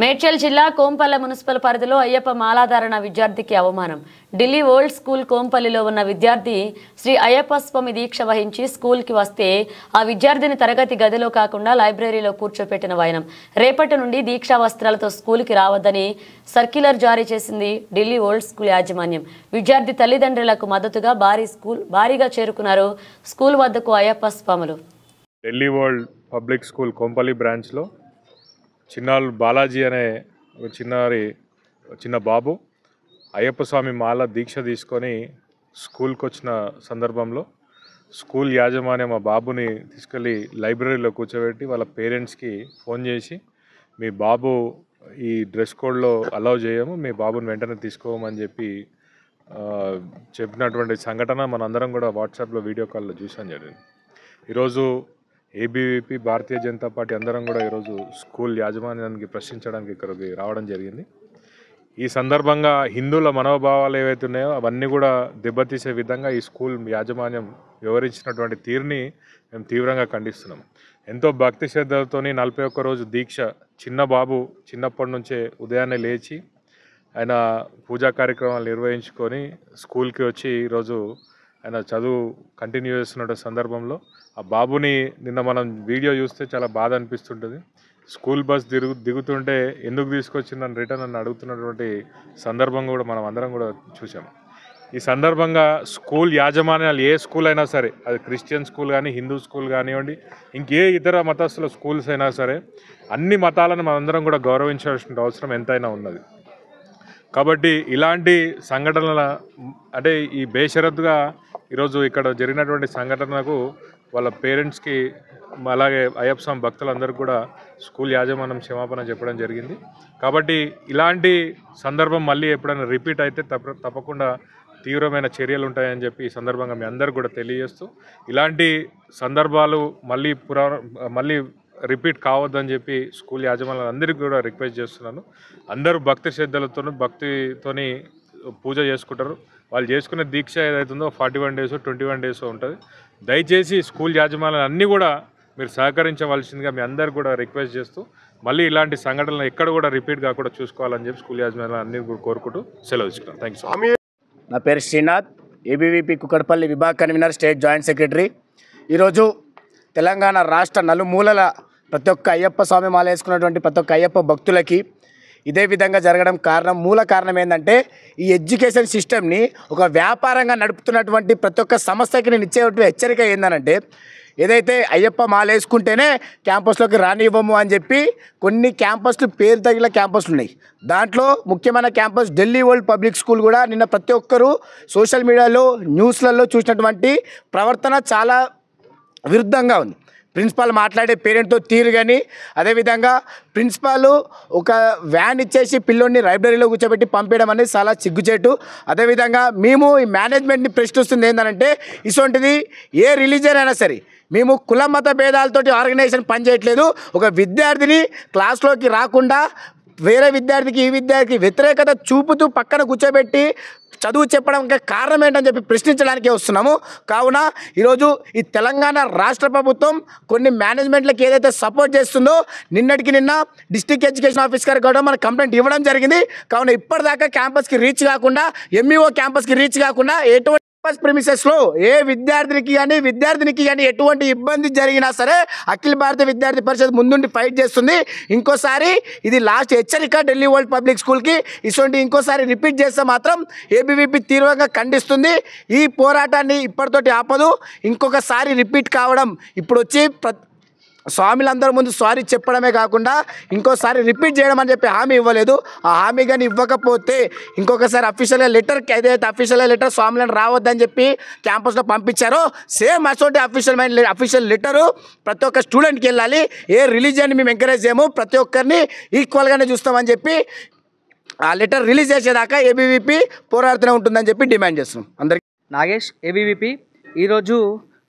మేడ్చల్ జిల్లా కోంపల్లి మున్సిపల్ పరిధిలో అయ్యప్ప మాలాధారణ విద్యార్థికి అవమానం. ఢిల్లీ ఓల్డ్ స్కూల్ కోంపల్లిలో ఉన్న విద్యార్థి శ్రీ అయ్యప్ప స్వామి దీక్ష వహించి స్కూల్కి వస్తే ఆ విద్యార్థిని తరగతి గదిలో కాకుండా లైబ్రరీలో కూర్చోపెట్టిన వైనం. రేపటి నుండి దీక్షా వస్త్రాలతో స్కూల్కి రావద్దని సర్క్యులర్ జారీ చేసింది ఢిల్లీ ఓల్డ్ స్కూల్ యాజమాన్యం. విద్యార్థి తల్లిదండ్రులకు మద్దతుగా భారీగా చేరుకున్నారు స్కూల్ వద్దకు అయ్యప్ప స్వాములు. Delhi old public school Kompally బ్రాంచ్లో చిన్నాళ్ళు బాలాజీ అనే చిన్న బాబు అయ్యప్ప స్వామి మాల దీక్ష తీసుకొని స్కూల్కి వచ్చిన సందర్భంలో స్కూల్ యాజమాన్యం ఆ బాబుని తీసుకెళ్ళి లైబ్రరీలో కూర్చోబెట్టి వాళ్ళ పేరెంట్స్కి ఫోన్ చేసి మీ బాబు ఈ డ్రెస్ కోడ్లో అలౌ చేయము, మీ బాబుని వెంటనే తీసుకోమని చెప్పినటువంటి సంఘటన మనందరం కూడా వాట్సాప్లో వీడియో కాల్లో చూసాం జరిగింది. ఈరోజు ఏబీవీపీ భారతీయ జనతా పార్టీ అందరం కూడా ఈరోజు స్కూల్ యాజమాన్యానికి ప్రశ్నించడానికి ఇక్కడికి రావడం జరిగింది. ఈ సందర్భంగా హిందువుల మనోభావాలు ఏవైతే ఉన్నాయో అవన్నీ కూడా దెబ్బతీసే విధంగా ఈ స్కూల్ యాజమాన్యం వివరించినటువంటి తీరుని మేము తీవ్రంగా ఖండిస్తున్నాం. ఎంతో భక్తి శ్రద్ధలతో 41 రోజు దీక్ష చిన్న బాబు చిన్నప్పటి నుంచే ఉదయాన్నే లేచి ఆయన పూజా కార్యక్రమాలు నిర్వహించుకొని స్కూల్కి వచ్చి ఈరోజు ఆయన చదువు కంటిన్యూ చేస్తున్న సందర్భంలో ఆ బాబుని నిన్న మనం వీడియో చూస్తే చాలా బాధ అనిపిస్తుంటుంది. స్కూల్ బస్ దిగుతుంటే ఎందుకు తీసుకొచ్చిందని రిటర్న్ అని అడుగుతున్నటువంటి సందర్భం కూడా మనం అందరం కూడా చూసాం. ఈ సందర్భంగా స్కూల్ యాజమాన్యాలు ఏ స్కూల్ అయినా సరే, అది క్రిస్టియన్ స్కూల్ కానీ హిందూ స్కూల్ కానివ్వండి, ఇంకే ఇతర మతస్థుల స్కూల్స్ అయినా సరే, అన్ని మతాలను మనందరం కూడా గౌరవించాల్సిన అవసరం ఎంతైనా ఉన్నది. కాబట్టి ఇలాంటి సంఘటనల అంటే ఈ బేషరతుగా ఈరోజు ఇక్కడ జరిగినటువంటి సంఘటనకు వాళ్ళ పేరెంట్స్కి అలాగే అయ్యప్ప స్వామి భక్తులందరికీ కూడా స్కూల్ యాజమాన్యం క్షమాపణ చెప్పడం జరిగింది. కాబట్టి ఇలాంటి సందర్భం మళ్ళీ ఎప్పుడైనా రిపీట్ అయితే తప్పకుండా తీవ్రమైన చర్యలు ఉంటాయని చెప్పి ఈ సందర్భంగా మీ అందరికీ కూడా తెలియజేస్తూ, ఇలాంటి సందర్భాలు మళ్ళీ రిపీట్ కావద్దని చెప్పి స్కూల్ యాజమాన్యాలు అందరికీ కూడా రిక్వెస్ట్ చేస్తున్నాను. అందరూ భక్తి భక్తితోని పూజ చేసుకుంటారు. వాళ్ళు చేసుకునే దీక్ష ఏదైతుందో 41 days 21 days ఉంటుంది. దయచేసి స్కూల్ యాజమాన్యాలు అన్నీ కూడా మీరు సహకరించవలసిందిగా మీ అందరు కూడా రిక్వెస్ట్ చేస్తూ, మళ్ళీ ఇలాంటి సంఘటనలు ఎక్కడ కూడా రిపీట్ కాకుండా చూసుకోవాలని చెప్పి స్కూల్ యాజమాన్యాలు అన్ని కూడా కోరుకుంటూ సెలవు ఇస్తున్నాను. Thank you. నా పేరు Srinath, ABVP Kukkadapalli vibhag convener, state joint secretary. ఈరోజు తెలంగాణ రాష్ట్ర నలుమూలల ప్రతి ఒక్క అయ్యప్ప స్వామి మాల వేసుకున్నటువంటి ప్రతి ఒక్క అయ్యప్ప భక్తులకి ఇదే విధంగా జరగడం మూల కారణం ఏంటంటే, ఈ ఎడ్యుకేషన్ సిస్టమ్ని ఒక వ్యాపారంగా నడుపుతున్నటువంటి ప్రతి ఒక్క సంస్థకి నేను ఇచ్చేటువంటి హెచ్చరిక ఏంటంటే, ఏదైతే అయ్యప్ప మాల వేసుకుంటేనే క్యాంపస్లోకి రానివ్వము అని చెప్పి కొన్ని క్యాంపస్లు పేరు తగిన క్యాంపస్లు ఉన్నాయి. దాంట్లో ముఖ్యమైన campus Delhi old public school కూడా నిన్న ప్రతి ఒక్కరూ సోషల్ మీడియాలో న్యూస్లలో చూసినటువంటి ప్రవర్తన చాలా విరుద్ధంగా ఉంది. ప్రిన్సిపాల్ మాట్లాడే పేరెంట్తో తీరు కానీ, అదేవిధంగా ప్రిన్సిపాల్ ఒక వ్యాన్ ఇచ్చేసి పిల్లోడిని లైబ్రరీలో కూర్చోబెట్టి పంపించడం అనేది చాలా సిగ్గుచేటు. అదేవిధంగా మేము ఈ మేనేజ్మెంట్ని ప్రశ్నిస్తుంది ఏంటంటే, ఇటువంటిది ఏ రిలీజియన్ అయినా సరే, మేము కుల మత భేదాలతోటి ఆర్గనైజేషన్ పనిచేయట్లేదు. ఒక విద్యార్థిని క్లాస్లోకి రాకుండా వేరే విద్యార్థికి ఈ విద్యార్థికి వ్యతిరేకత చూపుతూ పక్కన కూర్చోబెట్టి చదువు చెప్పడం కారణం ఏంటని చెప్పి ప్రశ్నించడానికే వస్తున్నాము. కావున ఈరోజు ఈ తెలంగాణ రాష్ట్ర ప్రభుత్వం కొన్ని మేనేజ్మెంట్లకు ఏదైతే సపోర్ట్ చేస్తుందో, నిన్నటికి నిన్న డిస్ట్రిక్ట్ ఎడ్యుకేషన్ ఆఫీసర్ కూడా మన కంప్లైంట్ ఇవ్వడం జరిగింది. కావున ఇప్పటిదాకా క్యాంపస్కి రీచ్ కాకుండా, ఎంఈఓ క్యాంపస్కి రీచ్ కాకుండా ఎటువంటి ప్రిమిసెస్లో ఏ విద్యార్థినికి కానీ ఎటువంటి ఇబ్బంది జరిగినా సరే అఖిల భారత విద్యార్థి పరిషత్ ముందుండి ఫైట్ చేస్తుంది. ఇంకోసారి ఇది లాస్ట్ హెచ్చరిక ఢిల్లీ ఓల్డ్ పబ్లిక్ స్కూల్కి. ఇటువంటి ఇంకోసారి రిపీట్ చేస్తే మాత్రం ఏబీవీపీ తీవ్రంగా ఖండిస్తుంది. ఈ పోరాటాన్ని ఇప్పటితోటి ఆపదు. ఇంకొకసారి రిపీట్ కావడం, ఇప్పుడు వచ్చి స్వామిలందరి ముందు సారీ చెప్పడమే కాకుండా ఇంకోసారి రిపీట్ చేయడం అని చెప్పి హామీ ఇవ్వలేదు. ఆ హామీ కానీ ఇవ్వకపోతే ఇంకొకసారి అఫీషియల్ లెటర్ స్వామిలను రావద్దని చెప్పి క్యాంపస్లో పంపించారో, సేమ్ అసోటి అఫీషియల్ లెటరు ప్రతి ఒక్క స్టూడెంట్కి వెళ్ళాలి. ఏ రిలీజియన్ని మేము ఎంకరేజ్ చేయము, ప్రతి ఒక్కరిని ఈక్వల్గానే చూస్తామని చెప్పి ఆ లెటర్ రిలీజ్ చేసేదాకా ఏబీవీపీ పోరాడుతూనే ఉంటుందని చెప్పి డిమాండ్ చేస్తున్నాం. అందరికీ నాగేష్, ఏబీవీపీ. ఈరోజు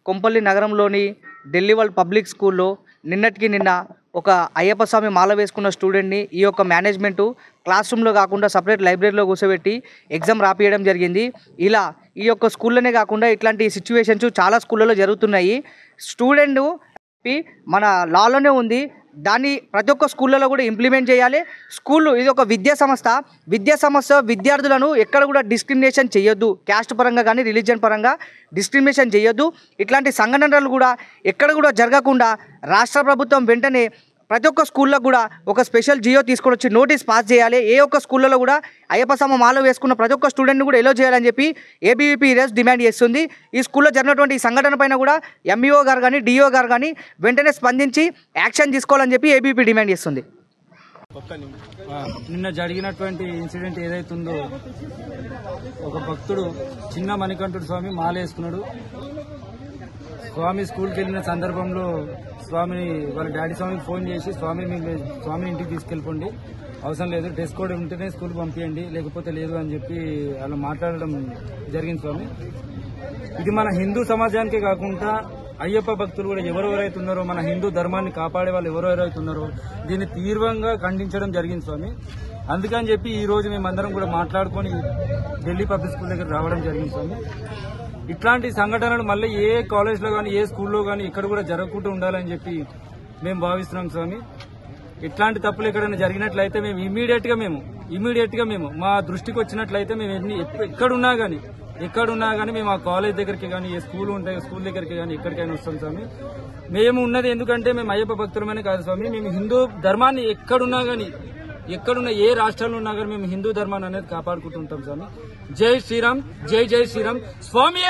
కొంపల్లి నగరంలోని ఢిల్లీ ఓల్డ్ పబ్లిక్ స్కూల్లో నిన్నటికి నిన్న ఒక అయ్యప్ప స్వామి మాల వేసుకున్న స్టూడెంట్ని ఈ యొక్క మేనేజ్మెంటు క్లాస్ రూమ్లో కాకుండా సపరేట్ లైబ్రరీలో కూర్చోబెట్టి ఎగ్జామ్ రాపియడం జరిగింది. ఇలా ఈ యొక్క స్కూల్లోనే కాకుండా ఇట్లాంటి సిచ్యువేషన్స్ చాలా స్కూళ్ళలో జరుగుతున్నాయి. స్టూడెంట్ మన లాలోనే ఉంది, దాన్ని ప్రతి ఒక్క స్కూళ్ళలో కూడా ఇంప్లిమెంట్ చేయాలి. స్కూళ్ళు ఇది ఒక విద్యా సంస్థ విద్యార్థులను ఎక్కడ కూడా డిస్క్రిమినేషన్ చేయొద్దు. క్యాస్ట్ పరంగా కానీ రిలీజియన్ పరంగా డిస్క్రిమినేషన్ చేయొద్దు. ఇట్లాంటి సంఘటనలు కూడా ఎక్కడ కూడా జరగకుండా రాష్ట్ర ప్రభుత్వం వెంటనే ప్రతి ఒక్క స్కూల్లో కూడా ఒక స్పెషల్ జియో తీసుకొని వచ్చి నోటీస్ పాస్ చేయాలి. ఏ ఒక్క స్కూళ్ళలో కూడా అయ్యప్ప స్వామి మాల వేసుకున్న ప్రతి ఒక్క స్టూడెంట్ని కూడా ఎలో చేయాలని చెప్పి ఏబీవీపీ ఈరోజు డిమాండ్ చేస్తుంది. ఈ స్కూల్లో జరిగినటువంటి ఈ సంఘటన పైన కూడా ఎంఈఓ గారు కానీ డిఓ గారు కానీ వెంటనే స్పందించి యాక్షన్ తీసుకోవాలని చెప్పి ఏబీవీపీ డిమాండ్ చేస్తుంది. నిన్న జరిగినటువంటి ఇన్సిడెంట్ ఏదైతుందో, ఒక భక్తుడు చిన్న మణికంఠుడు స్వామి మాల వేసుకున్నాడు. స్వామి స్కూల్కి వెళ్ళిన సందర్భంలో స్వామిని వాళ్ళ డాడీ స్వామికి ఫోన్ చేసి స్వామిని ఇంటికి తీసుకెళ్ళిపోండి, అవసరం లేదు, డ్రెస్ కోడ్ ఉంటేనే స్కూల్కి పంపించండి, లేకపోతే లేదు అని చెప్పి అలా మాట్లాడడం జరిగింది. స్వామి, ఇది మన హిందూ సమాజానికే కాకుండా అయ్యప్ప భక్తులు కూడా ఎవరెవరైతే ఉన్నారో, మన హిందూ ధర్మాన్ని కాపాడే వాళ్ళు ఎవరెవరైతే ఉన్నారో దీన్ని తీవ్రంగా ఖండించడం జరిగింది స్వామి. అందుకని చెప్పి ఈ రోజు మేమందరం కూడా మాట్లాడుకొని ఢిల్లీ పబ్లిక్ స్కూల్ దగ్గర రావడం జరిగింది స్వామి. ఇట్లాంటి సంఘటనలు మళ్ళీ ఏ కాలేజ్లో కానీ ఏ స్కూల్లో కానీ ఇక్కడ కూడా జరగకుండా ఉండాలని చెప్పి మేము భావిస్తున్నాం స్వామి. ఇట్లాంటి తప్పులు ఎక్కడైనా జరిగినట్లయితే మేము ఇమీడియట్ గా మేము మా దృష్టికి వచ్చినట్లయితే మేము ఎక్కడున్నా కానీ మేము ఆ కాలేజ్ దగ్గరికి కానీ ఏ స్కూల్ ఉంటే స్కూల్ దగ్గరికి కానీ ఎక్కడికైనా వస్తాం స్వామి. మేము ఉన్నది ఎందుకంటే మేము అయ్యప్ప భక్తులమనే కాదు స్వామి, మేము హిందూ ధర్మాన్ని ఎక్కడున్నా ఏ రాష్ట్రాల్లో ఉన్నా కానీ మేము హిందూ ధర్మాన్ని అనేది కాపాడుకుంటుంటాం స్వామి. జై శ్రీరామ్, జై శ్రీరామ్ స్వామి.